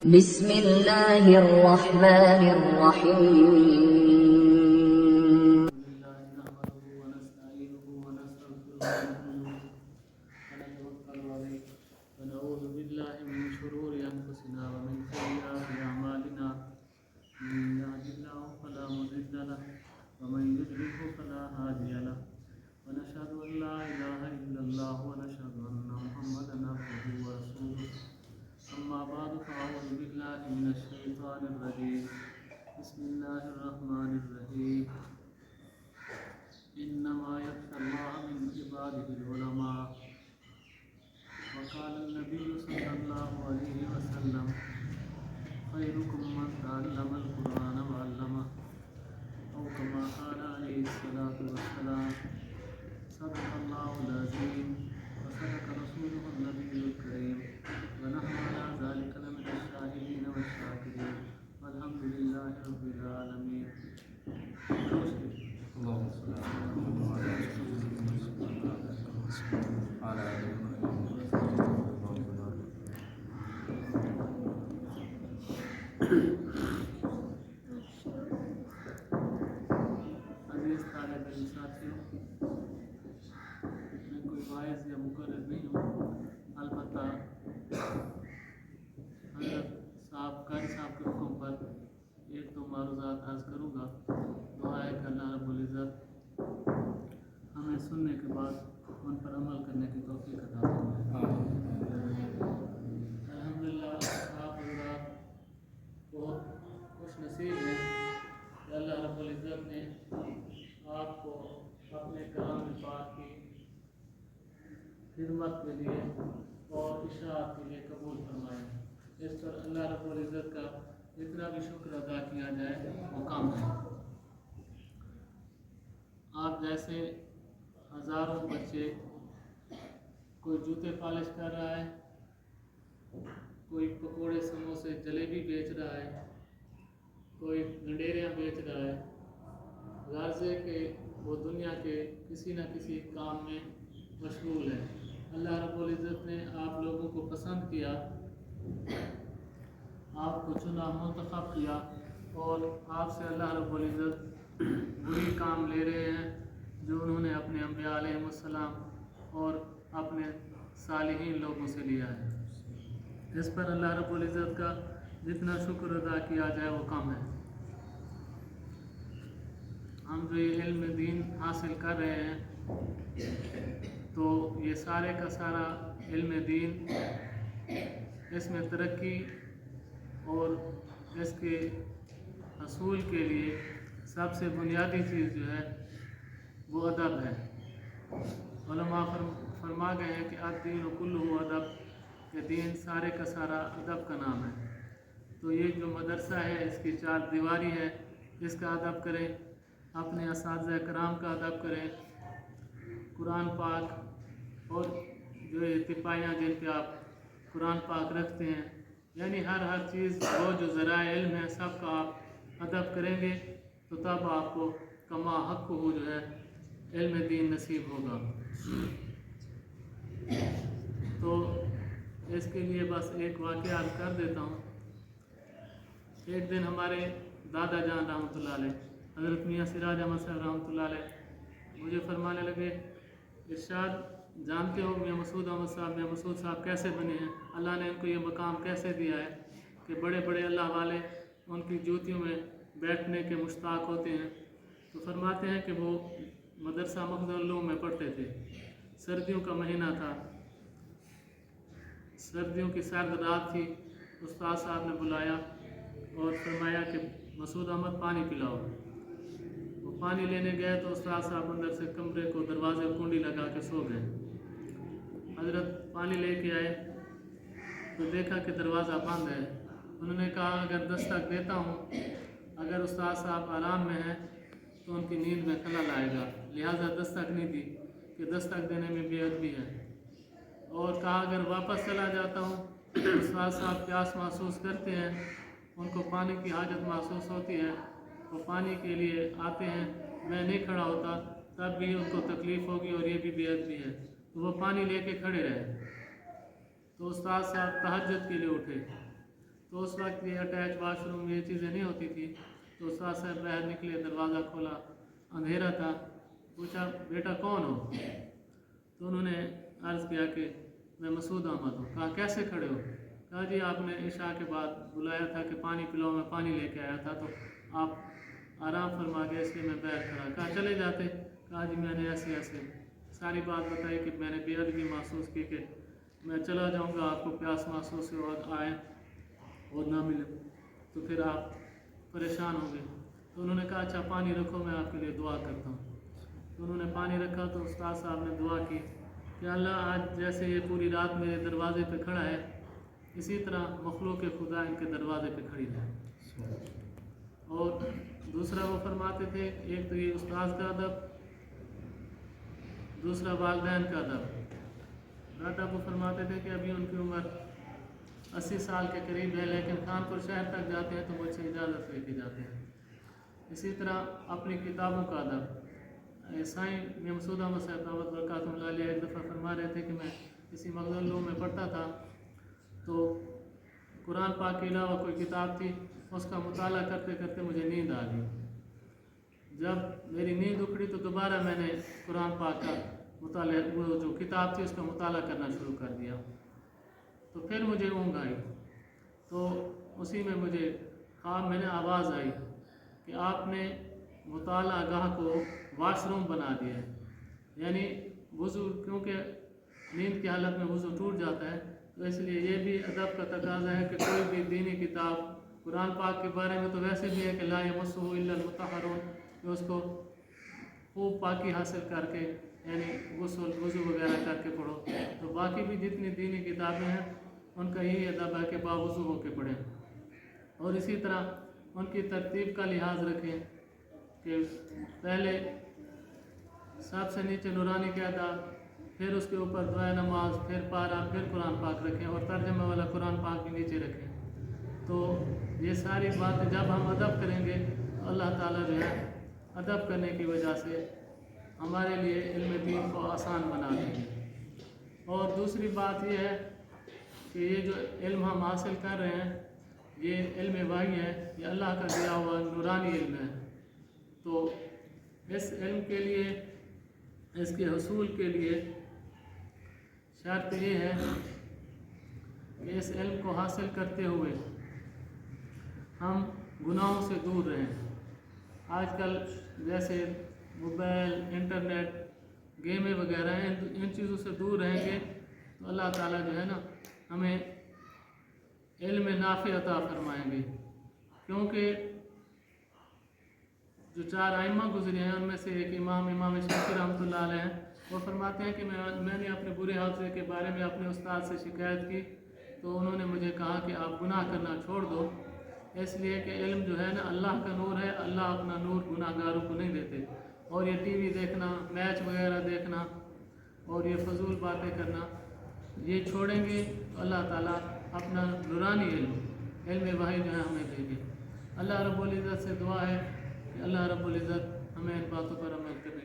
بسم الله الرحمن الرحيم لله نحمده ونستعينه ونستغفره ونتوكل عليه ونعوذ بالله من شرور أنفسنا ومن سيئات أعمالنا من يهد الله فلا مضل له ومن يضلل فلا هادي له ونشهد أن لا إله إلا الله ونشهد أن محمدا عبده ورسوله أما بعد فأعوذ بالله من الشيطان الرجيم بسم الله الرحمن الرحيم إنما يخشى الله من عباده العلماء وقال النبي صلى الله عليه وسلم خيركم من تعلم القرآن وعلمه أو كما قال عليه الصلاة والسلام صدق الله العظيم وصدق رسوله النبي الكريم ونحن على ذلك لمن الشاهدين والشاكرين والحمد لله رب العالمين. اللهم صل على محمد وعلى آل عزیز طالب علم ساتھیوں، میں کوئی واعظ یا مقرر نہیں ہوں، البتہ حضرت صاحب قاری صاحب کے حکم پر ایک دو معروضات عرض کروں گا. دعا ہے کہ اللہ رب العزت ہمیں سننے کے بعد ان پر عمل کرنے کی توفیق عطا فرمائے. الحمدللہ آپ حضرات بہت خوش نصیب ہیں کہ اللہ رب العزت نے آپ کو اپنے کلام پاک کی خدمت کے لیے اور اشاعت کے لیے قبول فرمائے. اس پر اللہ رب العزت کا جتنا بھی شکر ادا کیا جائے وہ کم ہے. آپ جیسے ہزاروں بچے، کوئی جوتے پالش کر رہا ہے، کوئی پکوڑے سموسے جلیبی بیچ رہا ہے، کوئی گنڈیریاں بیچ رہا ہے، غرض ہے کہ وہ دنیا کے کسی نہ کسی کام میں مشغول ہے. اللہ رب العزت نے آپ لوگوں کو پسند کیا، آپ کو چنا، منتخب کیا، اور آپ سے اللہ رب العزت وہی کام لے رہے ہیں جو انہوں نے اپنے انبیاء علیہ السلام اور اپنے صالحین لوگوں سے لیا ہے. اس پر اللہ رب العزت کا جتنا شکر ادا کیا جائے وہ کم ہے. ہم جو یہ علم دین حاصل کر رہے ہیں تو یہ سارے کا سارا علم دین، اس میں ترقی اور اس کے حصول کے لیے سب سے بنیادی چیز جو ہے وہ ادب ہے. علماء فرما گئے ہیں کہ الدین کلہ ادب، کہ دین سارے کا سارا ادب کا نام ہے. تو یہ جو مدرسہ ہے اس کی چار دیواری ہے، اس کا ادب کریں، اپنے اساتذہ کرام کا ادب کریں، قرآن پاک اور جو اتفاقیاں جن پہ آپ قرآن پاک رکھتے ہیں، یعنی ہر چیز وہ جو ذرائع علم ہے سب کا آپ ادب کریں گے تو تب آپ کو کما حق کو جو ہے علم دین نصیب ہوگا. تو اس کے لیے بس ایک واقعہ عرض کر دیتا ہوں. ایک دن ہمارے دادا جان رحمۃ اللہ علیہ، حضرت میاں سراج احمد صاحب رحمۃ اللہ علیہ مجھے فرمانے لگے، ارشاد جانتے ہو میاں مسعود احمد صاحب، میاں مسعود صاحب کیسے بنے ہیں، اللہ نے ان کو یہ مقام کیسے دیا ہے کہ بڑے بڑے اللہ والے ان کی جوتیوں میں بیٹھنے کے مشتاق ہوتے ہیں. تو فرماتے ہیں کہ وہ مدرسہ مخدوم العلوم میں پڑھتے تھے. سردیوں کا مہینہ تھا، سردیوں کی سرد رات تھی. استاد صاحب نے بلایا اور فرمایا کہ مسعود احمد پانی پلاؤ. وہ پانی لینے گئے تو استاد صاحب اندر سے کمرے کو دروازے کنڈی لگا کے سو گئے. حضرت پانی لے کے آئے تو دیکھا کہ دروازہ بند ہے. انہوں نے کہا اگر دستک دیتا ہوں، اگر استاد صاحب آرام میں ہیں تو ان کی نیند میں خلل آئے گا، لہٰذا دستک نہیں دی کہ دستک دینے میں بے ادبی ہے. اور کہا اگر واپس چلا جاتا ہوں، استاد صاحب پیاس محسوس کرتے ہیں، ان کو پانی کی حاجت محسوس ہوتی ہے، وہ پانی کے لیے آتے ہیں، میں نہیں کھڑا ہوتا تب بھی ان کو تکلیف ہوگی اور یہ بھی بے ادبی ہے. تو وہ پانی لے کے کھڑے رہے. تو استاد صاحب تہجد کے لیے اٹھے تو اس وقت یہ اٹیچ واش روم یہ چیزیں نہیں ہوتی تھی. تو استاد صاحب باہر نکلے, دروازہ کھولا, اندھیرا تھا, پوچھا بیٹا کون ہو؟ تو انہوں نے عرض کیا کہ میں مسعود احمد ہوں. کہا کیسے کھڑے ہو؟ کہا جی آپ نے عشاء کے بعد بلایا تھا کہ پانی پلاؤ, میں پانی لے کے آیا تھا تو آپ آرام فرما گئے اس لیے میں باہر کھڑا. کہا چلے جاتے. کہا جی میں نے ایسے ساری بات بتائی کہ میں نے بے ادبی محسوس کی کہ میں چلا جاؤں گا, آپ کو پیاس محسوس ہو آئے اور نہ ملے تو پھر آپ پریشان ہوں گے. تو انہوں نے کہا اچھا پانی رکھو, میں آپ کے لیے دعا کرتا ہوں. تو انہوں نے پانی رکھا تو استاد صاحب نے دعا کی کہ اللہ آج جیسے یہ پوری رات میرے دروازے پہ کھڑا ہے, اسی طرح مخلوق خدا ان کے دروازے پہ کھڑی رہے. اور دوسرا وہ فرماتے تھے, ایک تو یہ استاد کا ادب, دوسرا والدین کا ادب. دادا کو فرماتے تھے کہ ابھی ان کی عمر 80 سال کے قریب ہے, لیکن کانپور شہر تک جاتے ہیں تو مجھ سے اجازت لے کے جاتے ہیں. اسی طرح اپنی کتابوں کا ادب. سائیں مسعود احمد صاحب دعوت برکاتہ اللہ علیہ ایک دفعہ فرما رہے تھے کہ میں کسی مغزلوں میں پڑھتا تھا تو قرآن پاک کے علاوہ کوئی کتاب تھی, اس کا مطالعہ کرتے کرتے مجھے نیند آ گئی. جب میری نیند اکھڑی تو دوبارہ میں نے قرآن پاک کا مطالعہ, وہ جو کتاب تھی اس کا مطالعہ کرنا شروع کر دیا. تو پھر مجھے اونگ آئی تو اسی میں مجھے خواب میں نے آواز آئی کہ آپ نے مطالعہ گاہ کو واش روم بنا دیا ہے. یعنی وضو, کیونکہ نیند کی حالت میں وضو ٹوٹ جاتا ہے تو اس لیے یہ بھی ادب کا تقاضا ہے کہ کوئی بھی دینی کتاب, قرآن پاک کے بارے میں تو ویسے بھی ہے کہ لا یمسہ الا المطہرون, کہ اس کو خوب پاکی حاصل کر کے یعنی غسل وضو وغیرہ کر کے پڑھو. تو باقی بھی جتنی دینی کتابیں ہیں ان کا یہی ادب ہے کہ باوضو ہو کے پڑھیں. اور اسی طرح ان کی ترتیب کا لحاظ رکھیں کہ پہلے سب سے نیچے نورانی قاعدہ, پھر اس کے اوپر دعائے نماز, پھر پارہ, پھر قرآن پاک رکھیں اور ترجمہ والا قرآن پاک بھی نیچے رکھیں. تو یہ ساری باتیں جب ہم ادب کریں گے تو اللہ تعالیٰ جو ہے ادب کرنے کی وجہ سے ہمارے لیے علم دین کو آسان بنا دیں گے. اور دوسری بات یہ ہے کہ یہ جو علم ہم حاصل کر رہے ہیں یہ علم وحی ہے, یہ اللہ کا دیا ہوا نورانی علم ہے. تو اس علم کے لیے, اس کے حصول کے لیے شرط یہ ہے کہ اس علم کو حاصل کرتے ہوئے ہم گناہوں سے دور رہیں. آج کل جیسے موبائل, انٹرنیٹ, گیمیں وغیرہ ہیں, ان چیزوں سے دور رہیں گے تو اللہ تعالیٰ جو ہے نا ہمیں علم نافع عطا فرمائیں گے. کیونکہ جو 4 ائمہ گزرے ہیں ان میں سے ایک امام شافعی رحمۃ اللہ علیہ ہیں, وہ فرماتے ہیں کہ میں نے اپنے برے حافظے کے بارے میں اپنے استاد سے شکایت کی تو انہوں نے مجھے کہا کہ آپ گناہ کرنا چھوڑ دو, اس لیے کہ علم جو ہے نا اللہ کا نور ہے, اللہ اپنا نور گناہ گاروں کو نہیں دیتے. اور یہ ٹی وی دیکھنا, میچ وغیرہ دیکھنا اور یہ فضول باتیں کرنا یہ چھوڑیں گے تو اللہ تعالیٰ اپنا نورانی علم وحی جو ہے ہمیں دیں گے. اللہ رب العزت سے دعا ہے کہ اللہ رب العزت ہمیں ان باتوں پر عمل کرے.